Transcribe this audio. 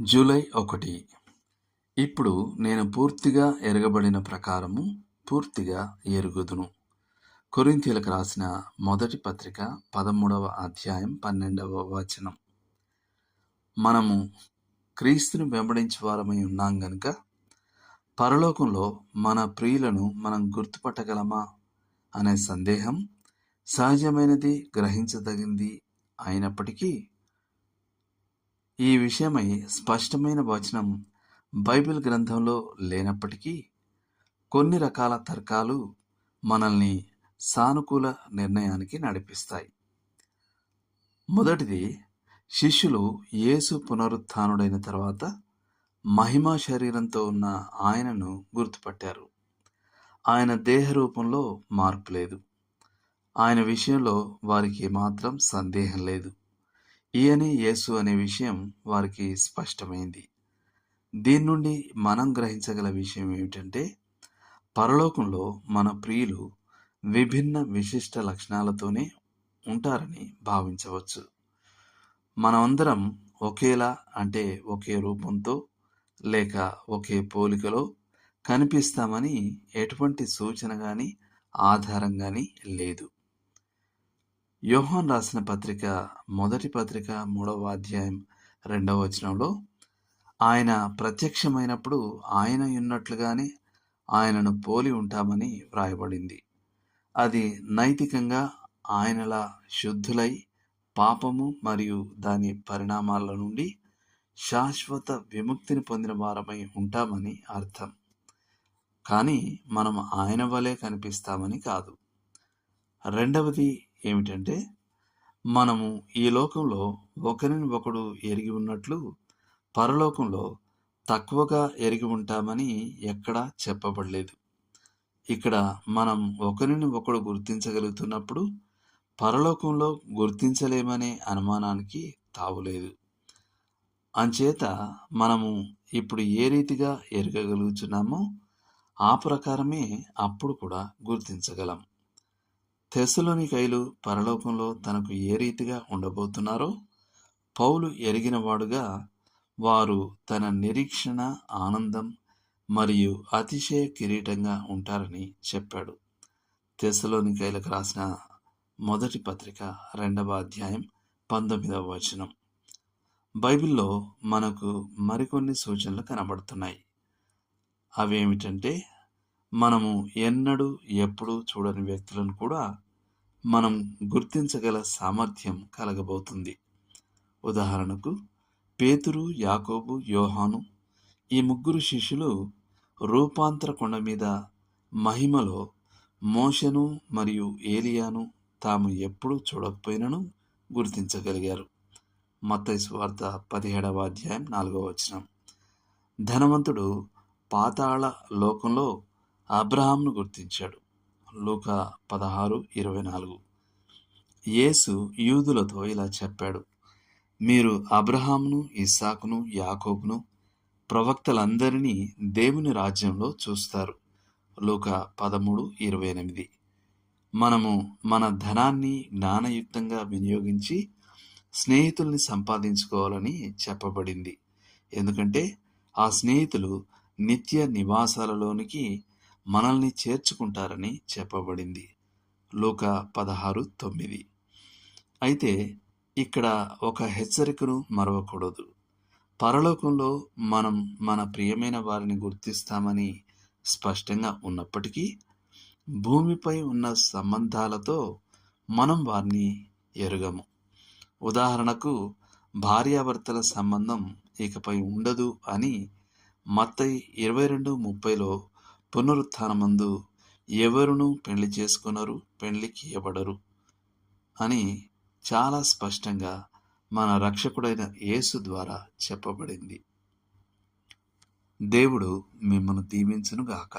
July 1. ఇప్పుడు నేను పూర్తిగా ఎరగబడిన ప్రకారము పూర్తిగా ఎరుగుదును. కొరింథీయులకు రాసిన మొదటి పత్రిక 13వ అధ్యాయం 12వ వచనం. మనము క్రీస్తుని వెంబడించే వారమై ఉన్నాం గనుక పరలోకంలో మన ప్రియులను మనం గుర్తుపట్టగలమా అనే సందేహం సహజమైనది, గ్రహించదగింది అయినప్పటికీ ఈ విషయమై స్పష్టమైన వచనం బైబిల్ గ్రంథంలో లేనప్పటికీ కొన్ని రకాల తర్కాలు మనల్ని సానుకూల నిర్ణయానికి నడిపిస్తాయి. మొదటిది, శిష్యులు యేసు పునరుత్థానుడైన తర్వాత మహిమా శరీరంతో ఉన్న ఆయనను గుర్తుపట్టారు. ఆయన దేహ రూపంలో మార్పు లేదు. ఆయన విషయంలో వారికి ఏమాత్రం సందేహం లేదు. ఈయనే యేసు అనే విషయం వారికి స్పష్టమైంది. దీని నుండి మనం గ్రహించగల విషయం ఏమిటంటే, పరలోకంలో మన ప్రియులు విభిన్న విశిష్ట లక్షణాలతోనే ఉంటారని భావించవచ్చు. మనమందరం ఒకేలా, అంటే ఒకే రూపంతో లేక ఒకే పోలికలో కనిపిస్తామని ఎటువంటి సూచన కానీ ఆధారం కానీ లేదు. యోహాను రాసిన పత్రిక మొదటి పత్రిక 3వ అధ్యాయం 2వ వచనంలో ఆయన ప్రత్యక్షమైనప్పుడు ఆయన ఉన్నట్లుగానే ఆయనను పోలి ఉంటామని వ్రాయబడింది. అది నైతికంగా ఆయనలా శుద్ధులై పాపము మరియు దాని పరిణామాల నుండి శాశ్వత విముక్తిని పొందిన వారమై ఉంటామని అర్థం. కానీ మనం ఆయన వలె కనిపిస్తామని కాదు. రెండవది ఏమిటంటే, మనము ఈ లోకంలో ఒకరిని ఒకడు ఎరిగి ఉన్నట్లు పరలోకంలో తక్కువగా ఎరిగి ఉంటామని ఎక్కడా చెప్పబడలేదు. ఇక్కడ మనం ఒకరిని ఒకడు గుర్తించగలుగుతున్నప్పుడు పరలోకంలో గుర్తించలేమనే అనుమానానికి తావులేదు. అంచేత మనము ఇప్పుడు ఏ రీతిగా ఎరగగలుగుతున్నామో ఆ ప్రకారమే అప్పుడు కూడా గుర్తించగలం. తెస్సలోనికైలు పరలోకంలో తనకు ఏ రీతిగా ఉండబోతున్నారో పౌలు ఎరిగినవాడుగా వారు తన నిరీక్షణ, ఆనందం మరియు అతిశయ కిరీటంగా ఉంటారని చెప్పాడు. తెస్సలోనికైలకు రాసిన మొదటి పత్రిక 2వ అధ్యాయం 19వ వచనం. బైబిల్లో మనకు మరికొన్ని సూచనలు కనబడుతున్నాయి. అవేమిటంటే, మనము ఎన్నడూ ఎప్పుడూ చూడని వ్యక్తులను కూడా మనం గుర్తించగల సామర్థ్యం కలగబోతుంది. ఉదాహరణకు, పేతురు, యాకోబు, యోహాను ఈ ముగ్గురు శిష్యులు రూపాంతర కొండ మీద మహిమలో మోషేను మరియు ఏలియాను తాము ఎప్పుడూ చూడకపోయినను గుర్తించగలిగారు. మత్తయి సువార్త 17వ అధ్యాయం 4వ వచనం. ధనవంతుడు పాతాళ లోకంలో అబ్రహాంను గుర్తించాడు. లూకా 16:24. యేసు యూదులతో ఇలా చెప్పాడు: మీరు అబ్రహామును, ఇస్సాకును, యాకోబును, ప్రవక్తలందరినీ దేవుని రాజ్యంలో చూస్తారు. లూకా 13:28. మనము మన ధనాన్ని జ్ఞానయుక్తంగా వినియోగించి స్నేహితుల్ని సంపాదించుకోవాలని చెప్పబడింది. ఎందుకంటే ఆ స్నేహితులు నిత్య నివాసాలలోనికి మనల్ని చేర్చుకుంటారని చెప్పబడింది. లూకా 16:9. అయితే ఇక్కడ ఒక హెచ్చరికను మరవకూడదు. పరలోకంలో మనం మన ప్రియమైన వారిని గుర్తిస్తామని స్పష్టంగా ఉన్నప్పటికీ భూమిపై ఉన్న సంబంధాలతో మనం వారిని ఎరుగము. ఉదాహరణకు, భార్యాభర్తల సంబంధం ఇకపై ఉండదు అని మత్తయి 22:30లో పునరుత్థానమందు ఎవరునూ పెళ్లి చేసుకొనరు, పెళ్లికి ఇయ్యబడరు అని చాలా స్పష్టంగా మన రక్షకుడైన యేసు ద్వారా చెప్పబడింది. దేవుడు మిమ్మల్ని దీవించునుగాక.